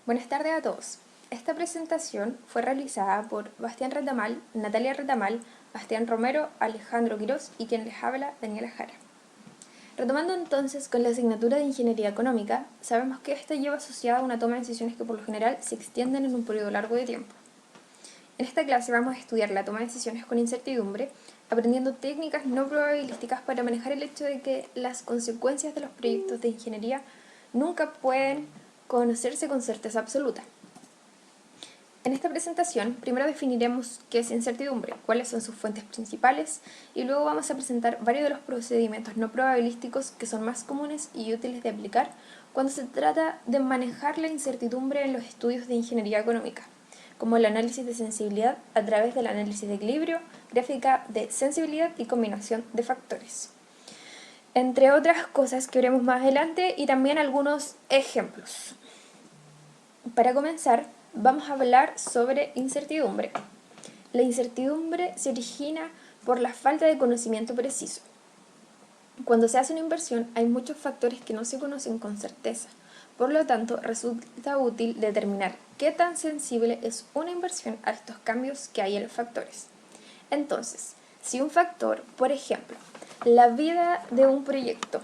Buenas tardes a todos. Esta presentación fue realizada por Bastián Retamal, Natalia Retamal, Bastián Romero, Alejandro Quirós y quien les habla, Daniela Jara. Retomando entonces con la asignatura de Ingeniería Económica, sabemos que esta lleva asociada a una toma de decisiones que por lo general se extienden en un periodo largo de tiempo. En esta clase vamos a estudiar la toma de decisiones con incertidumbre, aprendiendo técnicas no probabilísticas para manejar el hecho de que las consecuencias de los proyectos de ingeniería nunca pueden conocerse con certeza absoluta. En esta presentación, primero definiremos qué es incertidumbre, cuáles son sus fuentes principales, y luego vamos a presentar varios de los procedimientos no probabilísticos que son más comunes y útiles de aplicar cuando se trata de manejar la incertidumbre en los estudios de ingeniería económica, como el análisis de sensibilidad a través del análisis de equilibrio, gráfica de sensibilidad y combinación de factores. Entre otras cosas que veremos más adelante y también algunos ejemplos. Para comenzar, vamos a hablar sobre incertidumbre. La incertidumbre se origina por la falta de conocimiento preciso. Cuando se hace una inversión hay muchos factores que no se conocen con certeza. Por lo tanto, resulta útil determinar qué tan sensible es una inversión a estos cambios que hay en los factores. Entonces, si un factor, por ejemplo, la vida de un proyecto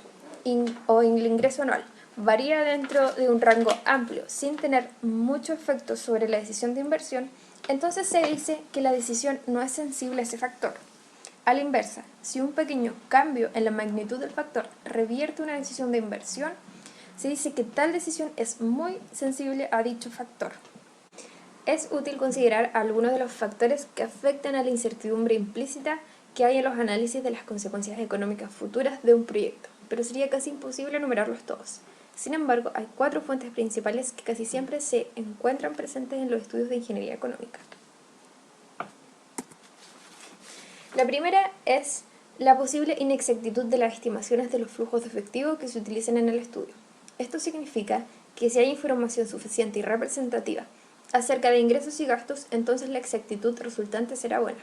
o el ingreso anual, varía dentro de un rango amplio sin tener mucho efecto sobre la decisión de inversión, entonces se dice que la decisión no es sensible a ese factor. A la inversa, si un pequeño cambio en la magnitud del factor revierte una decisión de inversión, se dice que tal decisión es muy sensible a dicho factor. Es útil considerar algunos de los factores que afectan a la incertidumbre implícita que hay en los análisis de las consecuencias económicas futuras de un proyecto, pero sería casi imposible enumerarlos todos. Sin embargo, hay 4 fuentes principales que casi siempre se encuentran presentes en los estudios de ingeniería económica. La primera es la posible inexactitud de las estimaciones de los flujos de efectivo que se utilizan en el estudio. Esto significa que si hay información suficiente y representativa acerca de ingresos y gastos, entonces la exactitud resultante será buena.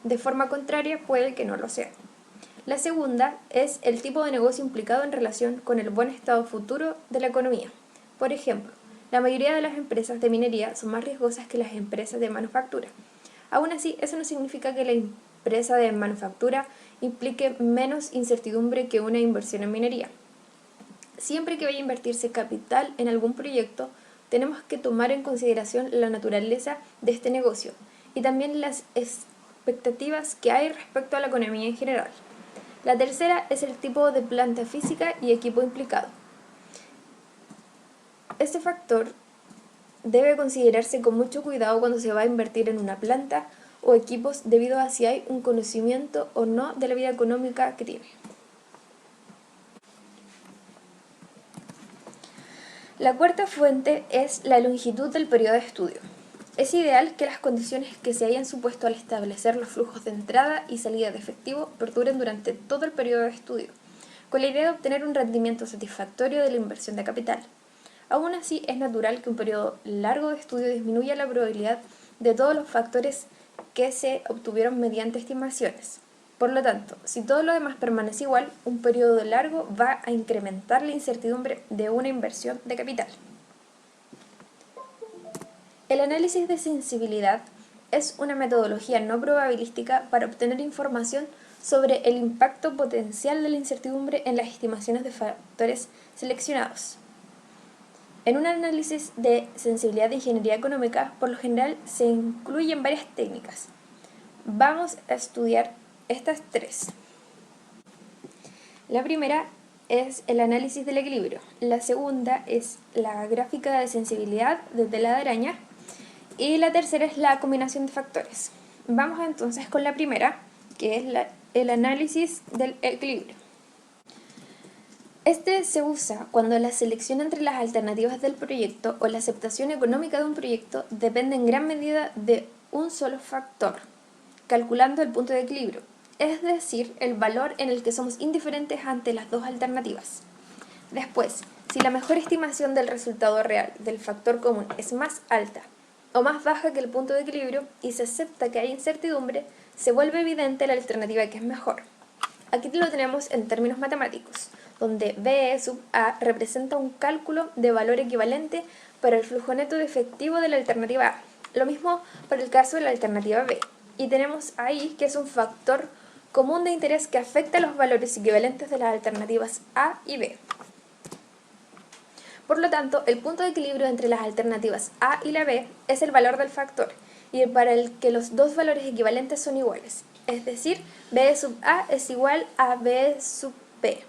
De forma contraria, puede que no lo sea. La segunda es el tipo de negocio implicado en relación con el buen estado futuro de la economía. Por ejemplo, la mayoría de las empresas de minería son más riesgosas que las empresas de manufactura. Aún así, eso no significa que la empresa de manufactura implique menos incertidumbre que una inversión en minería. Siempre que vaya a invertirse capital en algún proyecto, tenemos que tomar en consideración la naturaleza de este negocio y también las expectativas que hay respecto a la economía en general. La tercera es el tipo de planta física y equipo implicado. Este factor debe considerarse con mucho cuidado cuando se va a invertir en una planta o equipos debido a si hay un conocimiento o no de la vida económica que tiene. La cuarta fuente es la longitud del periodo de estudio. Es ideal que las condiciones que se hayan supuesto al establecer los flujos de entrada y salida de efectivo perduren durante todo el periodo de estudio, con la idea de obtener un rendimiento satisfactorio de la inversión de capital. Aún así, es natural que un periodo largo de estudio disminuya la probabilidad de todos los factores que se obtuvieron mediante estimaciones. Por lo tanto, si todo lo demás permanece igual, un periodo largo va a incrementar la incertidumbre de una inversión de capital. El análisis de sensibilidad es una metodología no probabilística para obtener información sobre el impacto potencial de la incertidumbre en las estimaciones de factores seleccionados. En un análisis de sensibilidad de ingeniería económica, por lo general se incluyen varias técnicas. Vamos a estudiar estas 3. La primera es el análisis del equilibrio. La segunda es la gráfica de sensibilidad de tela de araña. Y la tercera es la combinación de factores. Vamos entonces con la primera, que es el análisis del equilibrio. Este se usa cuando la selección entre las alternativas del proyecto o la aceptación económica de un proyecto depende en gran medida de un solo factor, calculando el punto de equilibrio, es decir, el valor en el que somos indiferentes ante las dos alternativas. Después, si la mejor estimación del resultado real del factor común es más alta o más baja que el punto de equilibrio y se acepta que hay incertidumbre, se vuelve evidente la alternativa que es mejor. Aquí lo tenemos en términos matemáticos, donde B sub A representa un cálculo de valor equivalente para el flujo neto de efectivo de la alternativa A. Lo mismo para el caso de la alternativa B. Y tenemos ahí que es un factor común de interés que afecta a los valores equivalentes de las alternativas A y B. Por lo tanto, el punto de equilibrio entre las alternativas A y la B es el valor del factor, y para el que los dos valores equivalentes son iguales, es decir, B sub A es igual a B sub B.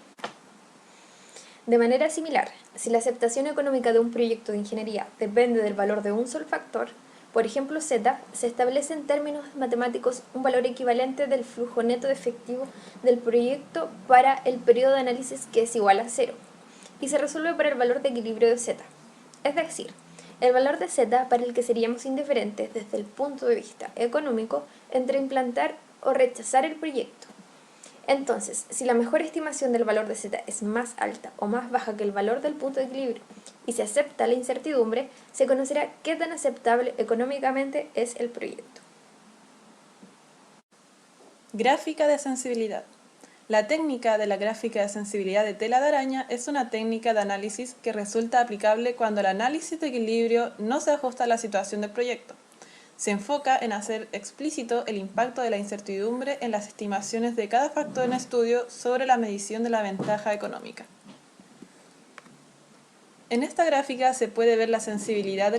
De manera similar, si la aceptación económica de un proyecto de ingeniería depende del valor de un solo factor, por ejemplo z, se establece en términos matemáticos un valor equivalente del flujo neto de efectivo del proyecto para el periodo de análisis que es igual a 0, y se resuelve por el valor de equilibrio de z, es decir, el valor de z para el que seríamos indiferentes desde el punto de vista económico entre implantar o rechazar el proyecto. Entonces, si la mejor estimación del valor de z es más alta o más baja que el valor del punto de equilibrio y se acepta la incertidumbre, se conocerá qué tan aceptable económicamente es el proyecto. Gráfica de sensibilidad. La técnica de la gráfica de sensibilidad de tela de araña es una técnica de análisis que resulta aplicable cuando el análisis de equilibrio no se ajusta a la situación del proyecto. Se enfoca en hacer explícito el impacto de la incertidumbre en las estimaciones de cada factor en estudio sobre la medición de la ventaja económica. En esta gráfica se puede ver la sensibilidad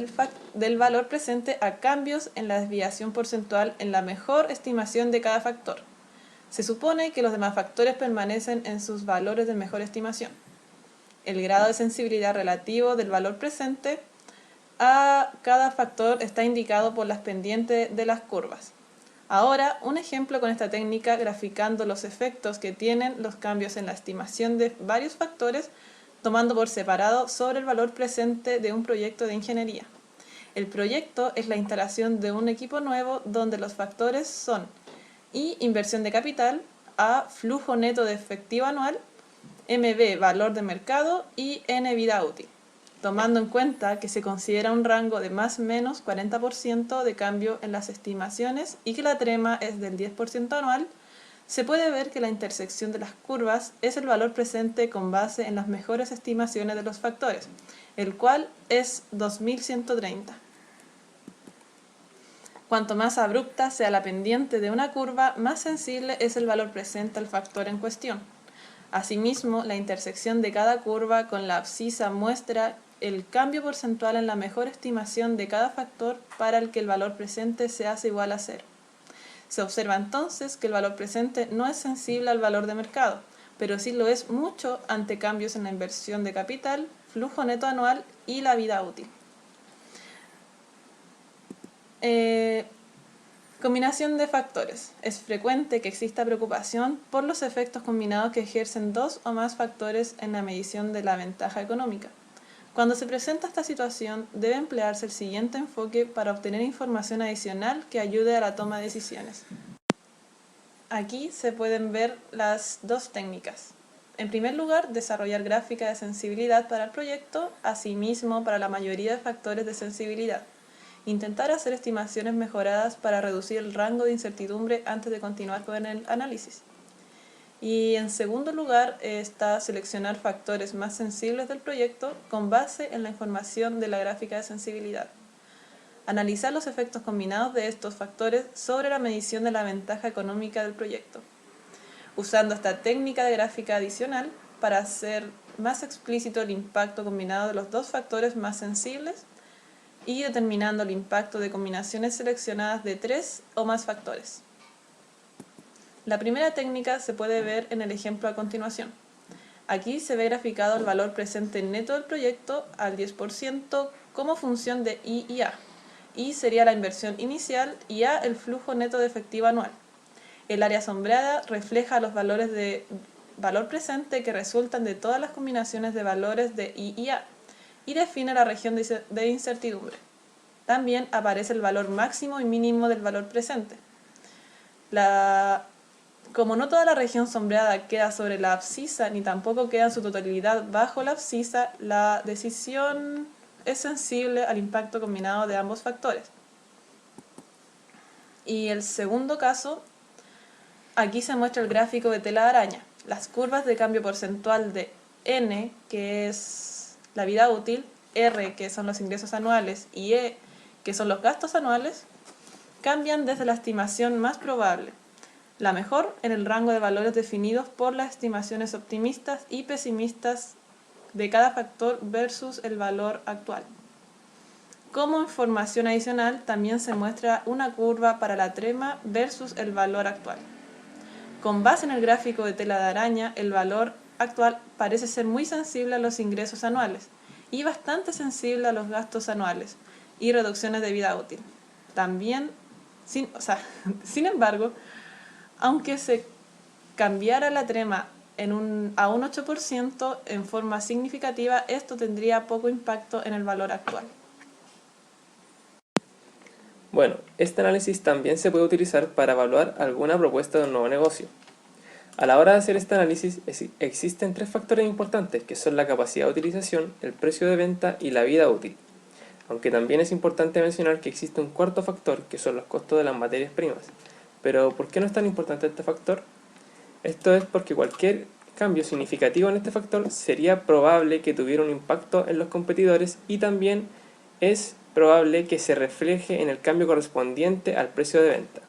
del valor presente a cambios en la desviación porcentual en la mejor estimación de cada factor. Se supone que los demás factores permanecen en sus valores de mejor estimación. El grado de sensibilidad relativo del valor presente a cada factor está indicado por las pendientes de las curvas. Ahora, un ejemplo con esta técnica graficando los efectos que tienen los cambios en la estimación de varios factores tomando por separado sobre el valor presente de un proyecto de ingeniería. El proyecto es la instalación de un equipo nuevo donde los factores son I, inversión de capital, A, flujo neto de efectivo anual, MB, valor de mercado y N, vida útil. Tomando en cuenta que se considera un rango de más o menos 40% de cambio en las estimaciones y que la trema es del 10% anual, se puede ver que la intersección de las curvas es el valor presente con base en las mejores estimaciones de los factores, el cual es 2130. Cuanto más abrupta sea la pendiente de una curva, más sensible es el valor presente al factor en cuestión. Asimismo, la intersección de cada curva con la abscisa muestra el cambio porcentual en la mejor estimación de cada factor para el que el valor presente se hace igual a 0. Se observa entonces que el valor presente no es sensible al valor de mercado, pero sí lo es mucho ante cambios en la inversión de capital, flujo neto anual y la vida útil. Combinación de factores. Es frecuente que exista preocupación por los efectos combinados que ejercen dos o más factores en la medición de la ventaja económica. Cuando se presenta esta situación, debe emplearse el siguiente enfoque para obtener información adicional que ayude a la toma de decisiones. Aquí se pueden ver las dos técnicas. En primer lugar, desarrollar gráfica de sensibilidad para el proyecto, asimismo para la mayoría de factores de sensibilidad. Intentar hacer estimaciones mejoradas para reducir el rango de incertidumbre antes de continuar con el análisis. Y en segundo lugar está seleccionar factores más sensibles del proyecto con base en la información de la gráfica de sensibilidad. Analizar los efectos combinados de estos factores sobre la medición de la ventaja económica del proyecto. Usando esta técnica de gráfica adicional para hacer más explícito el impacto combinado de los dos factores más sensibles y determinando el impacto de combinaciones seleccionadas de 3 o más factores. La primera técnica se puede ver en el ejemplo a continuación. Aquí se ve graficado el valor presente neto del proyecto al 10% como función de I y A. I sería la inversión inicial y A el flujo neto de efectivo anual. El área sombreada refleja los valores de valor presente que resultan de todas las combinaciones de valores de I y A y define la región de incertidumbre. También aparece el valor máximo y mínimo del valor presente. Como no toda la región sombreada queda sobre la abscisa, ni tampoco queda en su totalidad bajo la abscisa, la decisión es sensible al impacto combinado de ambos factores. Y el segundo caso, aquí se muestra el gráfico de tela de araña. Las curvas de cambio porcentual de N, que es la vida útil, R, que son los ingresos anuales, y E, que son los gastos anuales, cambian desde la estimación más probable, la mejor, en el rango de valores definidos por las estimaciones optimistas y pesimistas de cada factor versus el valor actual. Como información adicional, también se muestra una curva para la trema versus el valor actual. Con base en el gráfico de tela de araña, el valor actual parece ser muy sensible a los ingresos anuales y bastante sensible a los gastos anuales y reducciones de vida útil. También, sin embargo, aunque se cambiara la trema a un 8% en forma significativa, esto tendría poco impacto en el valor actual. Bueno, este análisis también se puede utilizar para evaluar alguna propuesta de un nuevo negocio. A la hora de hacer este análisis existen 3 factores importantes, que son la capacidad de utilización, el precio de venta y la vida útil. Aunque también es importante mencionar que existe un cuarto factor, que son los costos de las materias primas. Pero, ¿por qué no es tan importante este factor? Esto es porque cualquier cambio significativo en este factor sería probable que tuviera un impacto en los competidores y también es probable que se refleje en el cambio correspondiente al precio de venta.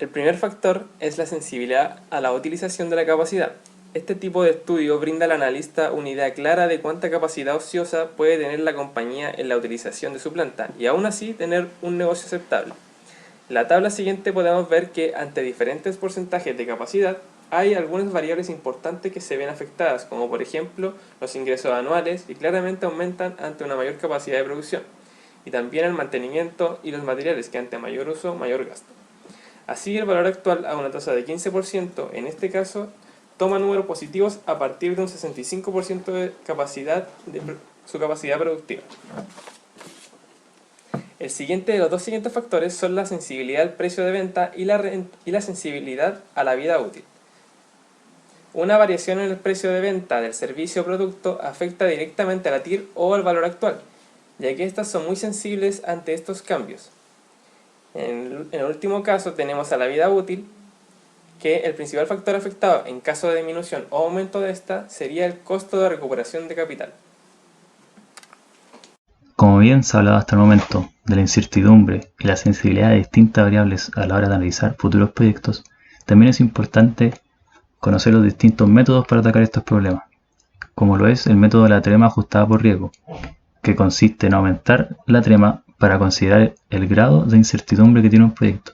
El primer factor es la sensibilidad a la utilización de la capacidad. Este tipo de estudio brinda al analista una idea clara de cuánta capacidad ociosa puede tener la compañía en la utilización de su planta y aún así tener un negocio aceptable. En la tabla siguiente podemos ver que ante diferentes porcentajes de capacidad hay algunas variables importantes que se ven afectadas, como por ejemplo los ingresos anuales, y claramente aumentan ante una mayor capacidad de producción, y también el mantenimiento y los materiales, que ante mayor uso, mayor gasto. Así, el valor actual a una tasa de 15%, en este caso, toma números positivos a partir de un 65% de su capacidad productiva. El siguiente de los 2 siguientes factores son la sensibilidad al precio de venta y la sensibilidad a la vida útil. Una variación en el precio de venta del servicio o producto afecta directamente a la TIR o al valor actual, ya que estas son muy sensibles ante estos cambios. En el último caso tenemos a la vida útil, que el principal factor afectado en caso de disminución o aumento de esta sería el costo de recuperación de capital. Como bien se ha hablado hasta el momento de la incertidumbre y la sensibilidad de distintas variables a la hora de analizar futuros proyectos, también es importante conocer los distintos métodos para atacar estos problemas, como lo es el método de la trema ajustada por riesgo, que consiste en aumentar la trema para considerar el grado de incertidumbre que tiene un proyecto.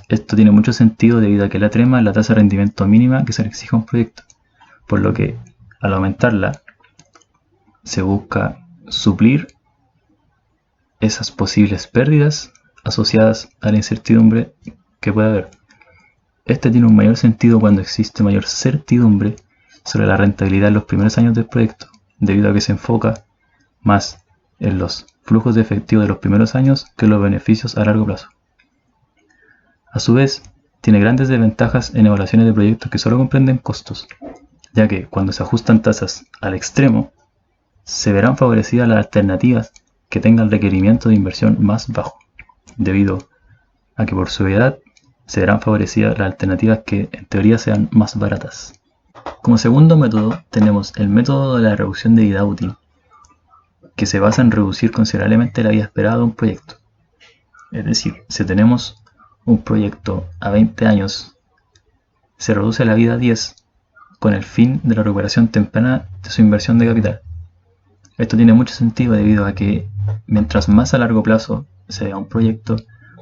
Esto tiene mucho sentido debido a que la trema es la tasa de rendimiento mínima que se le exige a un proyecto, por lo que al aumentarla se busca suplir esas posibles pérdidas asociadas a la incertidumbre que puede haber. Este tiene un mayor sentido cuando existe mayor certidumbre sobre la rentabilidad en los primeros años del proyecto, debido a que se enfoca más en los flujos de efectivo de los primeros años que en los beneficios a largo plazo. A su vez, tiene grandes desventajas en evaluaciones de proyectos que solo comprenden costos, ya que cuando se ajustan tasas al extremo, se verán favorecidas las alternativas que tengan requerimiento de inversión más bajo, debido a que por su edad se verán favorecidas las alternativas que en teoría sean más baratas. Como segundo método tenemos el método de la reducción de vida útil, que se basa en reducir considerablemente la vida esperada de un proyecto. Es decir, si tenemos un proyecto a 20 años, se reduce la vida a 10 con el fin de la recuperación temprana de su inversión de capital. Esto tiene mucho sentido debido a que mientras más a largo plazo se vea un proyecto,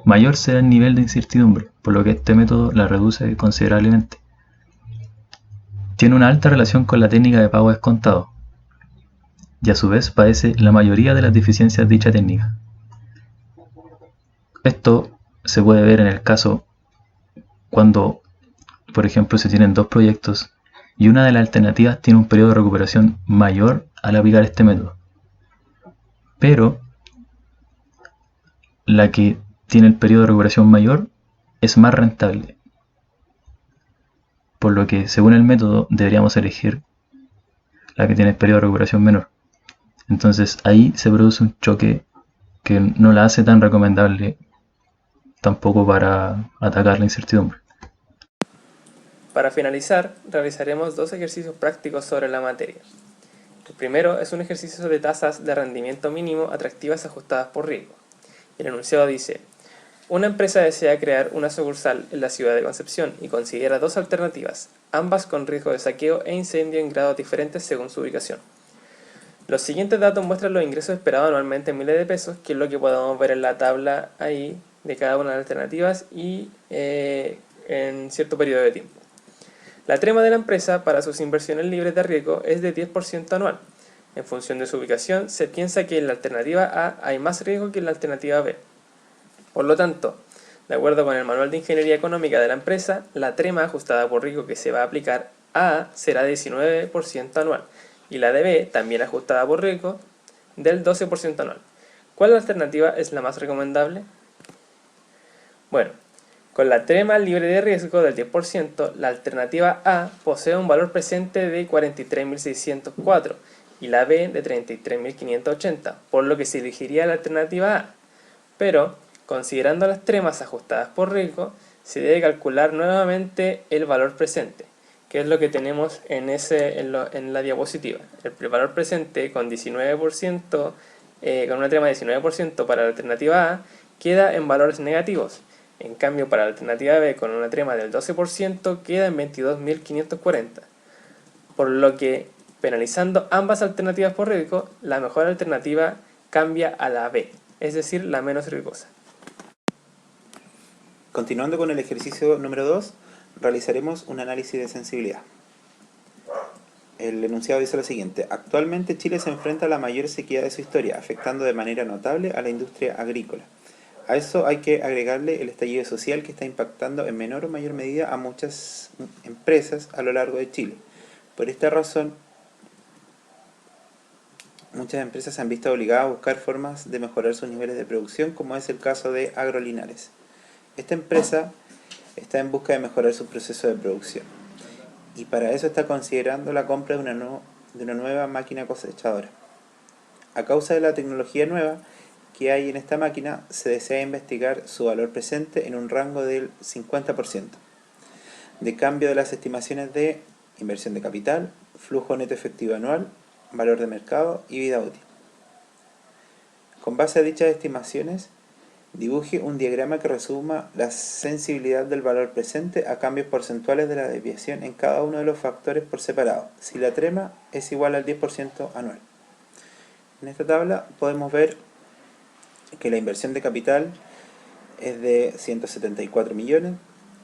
mayor será el nivel de incertidumbre, por lo que este método la reduce considerablemente. Tiene una alta relación con la técnica de pago descontado, y a su vez padece la mayoría de las deficiencias de dicha técnica. Esto se puede ver en el caso cuando, por ejemplo, se tienen 2 proyectos y una de las alternativas tiene un periodo de recuperación mayor al aplicar este método, pero la que tiene el periodo de recuperación mayor es más rentable, por lo que según el método deberíamos elegir la que tiene el periodo de recuperación menor. Entonces ahí se produce un choque que no la hace tan recomendable tampoco para atacar la incertidumbre. Para finalizar, realizaremos 2 ejercicios prácticos sobre la materia. El primero es un ejercicio de tasas de rendimiento mínimo atractivas ajustadas por riesgo. El enunciado dice: una empresa desea crear una sucursal en la ciudad de Concepción y considera dos alternativas, ambas con riesgo de saqueo e incendio en grados diferentes según su ubicación. Los siguientes datos muestran los ingresos esperados anualmente en miles de pesos, que es lo que podemos ver en la tabla ahí de cada una de las alternativas y en cierto periodo de tiempo. La trema de la empresa para sus inversiones libres de riesgo es de 10% anual. En función de su ubicación, se piensa que en la alternativa A hay más riesgo que en la alternativa B. Por lo tanto, de acuerdo con el Manual de Ingeniería Económica de la empresa, la trema ajustada por riesgo que se va a aplicar a A será de 19% anual y la de B, también ajustada por riesgo, del 12% anual. ¿Cuál alternativa es la más recomendable? Bueno, con la trema libre de riesgo del 10%, la alternativa A posee un valor presente de 43.604 y la B de 33.580, por lo que se elegiría la alternativa A. Pero, considerando las tremas ajustadas por riesgo, se debe calcular nuevamente el valor presente, que es lo que tenemos en la diapositiva. El valor presente con 19%, con una trema de 19% para la alternativa A, queda en valores negativos. En cambio, para la alternativa B, con una trema del 12%, queda en 22.540. Por lo que, penalizando ambas alternativas por riesgo, la mejor alternativa cambia a la B, es decir, la menos riesgosa. Continuando con el ejercicio número 2, realizaremos un análisis de sensibilidad. El enunciado dice lo siguiente: actualmente Chile se enfrenta a la mayor sequía de su historia, afectando de manera notable a la industria agrícola. A eso hay que agregarle el estallido social que está impactando en menor o mayor medida a muchas empresas a lo largo de Chile. Por esta razón, muchas empresas se han visto obligadas a buscar formas de mejorar sus niveles de producción, como es el caso de Agrolinares. Esta empresa está en busca de mejorar su proceso de producción y para eso está considerando la compra de una nueva máquina cosechadora. A causa de la tecnología nueva que hay en esta máquina, se desea investigar su valor presente en un rango del 50%, de cambio de las estimaciones de inversión de capital, flujo neto efectivo anual, valor de mercado y vida útil. Con base a dichas estimaciones, dibuje un diagrama que resuma la sensibilidad del valor presente a cambios porcentuales de la desviación en cada uno de los factores por separado, si la trema es igual al 10% anual. En esta tabla podemos ver que la inversión de capital es de 174 millones,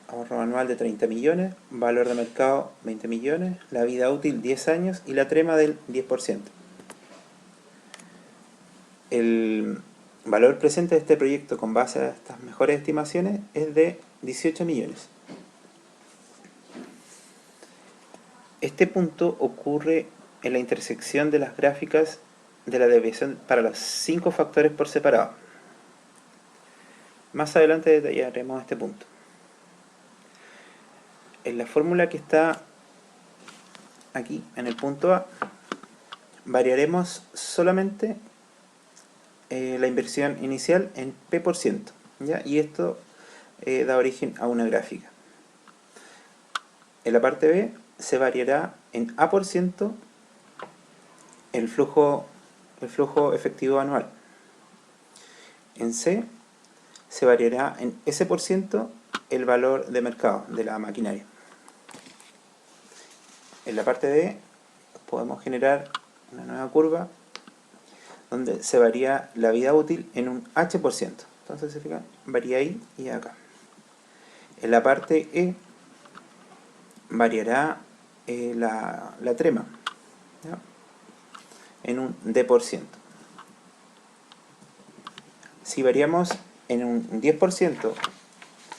ahorro anual de 30 millones, valor de mercado 20 millones, la vida útil 10 años y la trema del 10%. El valor presente de este proyecto con base a estas mejores estimaciones es de 18 millones. Este punto ocurre en la intersección de las gráficas de la desviación para los 5 factores por separado. Más adelante detallaremos este punto. En la fórmula que está aquí, en el punto A, variaremos solamente la inversión inicial en P%, ¿ya? Y esto da origen a una gráfica. En la parte B se variará en A% el flujo efectivo anual. En C se variará en S% el valor de mercado de la maquinaria. En la parte D podemos generar una nueva curva donde se varía la vida útil en un H%. Entonces, se fijan, varía ahí y acá. En la parte E variará la trema, ¿ya?, en un D%. Si variamos en un 10%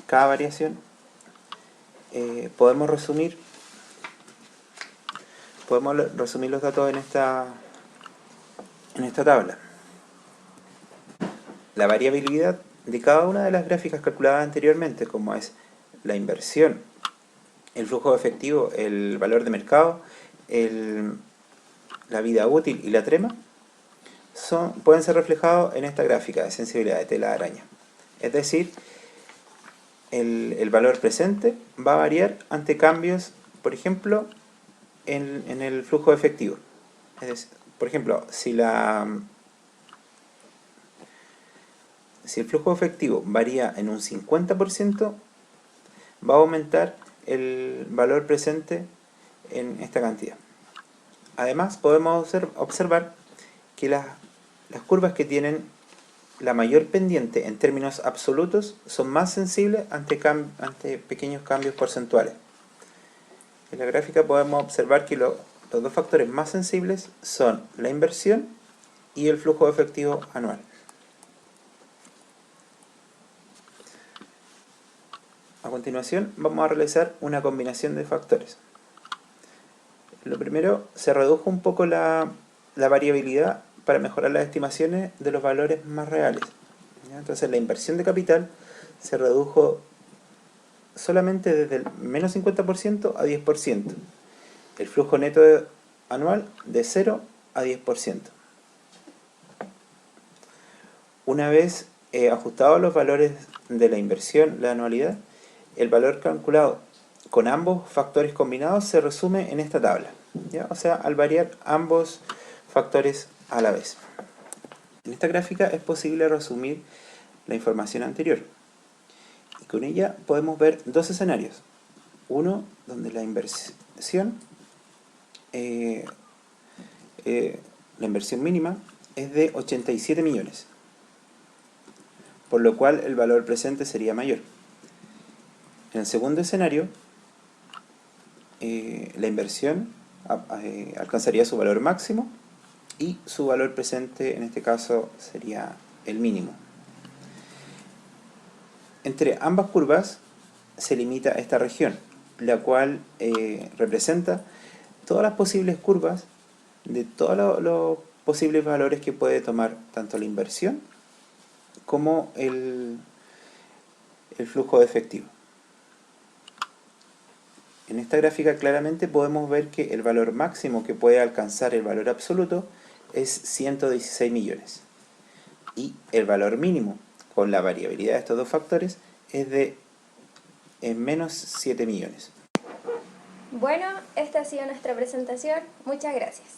cada variación, podemos resumir los datos en esta tabla. La variabilidad de cada una de las gráficas calculadas anteriormente, como es la inversión, el flujo efectivo, el valor de mercado, la vida útil y la trema, pueden ser reflejados en esta gráfica de sensibilidad de tela de araña. Es decir, el valor presente va a variar ante cambios, por ejemplo, en el flujo efectivo. Es decir, por ejemplo, si el flujo efectivo varía en un 50%, va a aumentar el valor presente en esta cantidad. Además, podemos observar que las curvas que tienen la mayor pendiente en términos absolutos son más sensibles ante pequeños cambios porcentuales. En la gráfica podemos observar que los dos factores más sensibles son la inversión y el flujo efectivo anual. A continuación vamos a realizar una combinación de factores. Lo primero, se redujo un poco la variabilidad para mejorar las estimaciones de los valores más reales. Entonces la inversión de capital se redujo solamente desde el menos 50% a 10%. El flujo neto anual de 0 a 10%. Una vez ajustados los valores de la inversión, la anualidad, el valor calculado con ambos factores combinados se resume en esta tabla, ¿ya? O sea, al variar ambos factores a la vez. En esta gráfica es posible resumir la información anterior. Y con ella podemos ver dos escenarios. Uno donde la inversión mínima es de 87 millones, por lo cual el valor presente sería mayor. En el segundo escenario, la inversión alcanzaría su valor máximo y su valor presente en este caso sería el mínimo. Entre ambas curvas se limita esta región, la cual representa todas las posibles curvas de todos los posibles valores que puede tomar tanto la inversión como el flujo de efectivo. En esta gráfica claramente podemos ver que el valor máximo que puede alcanzar el valor absoluto es 116 millones. Y el valor mínimo, con la variabilidad de estos dos factores, es de menos 7 millones. Bueno, esta ha sido nuestra presentación. Muchas gracias.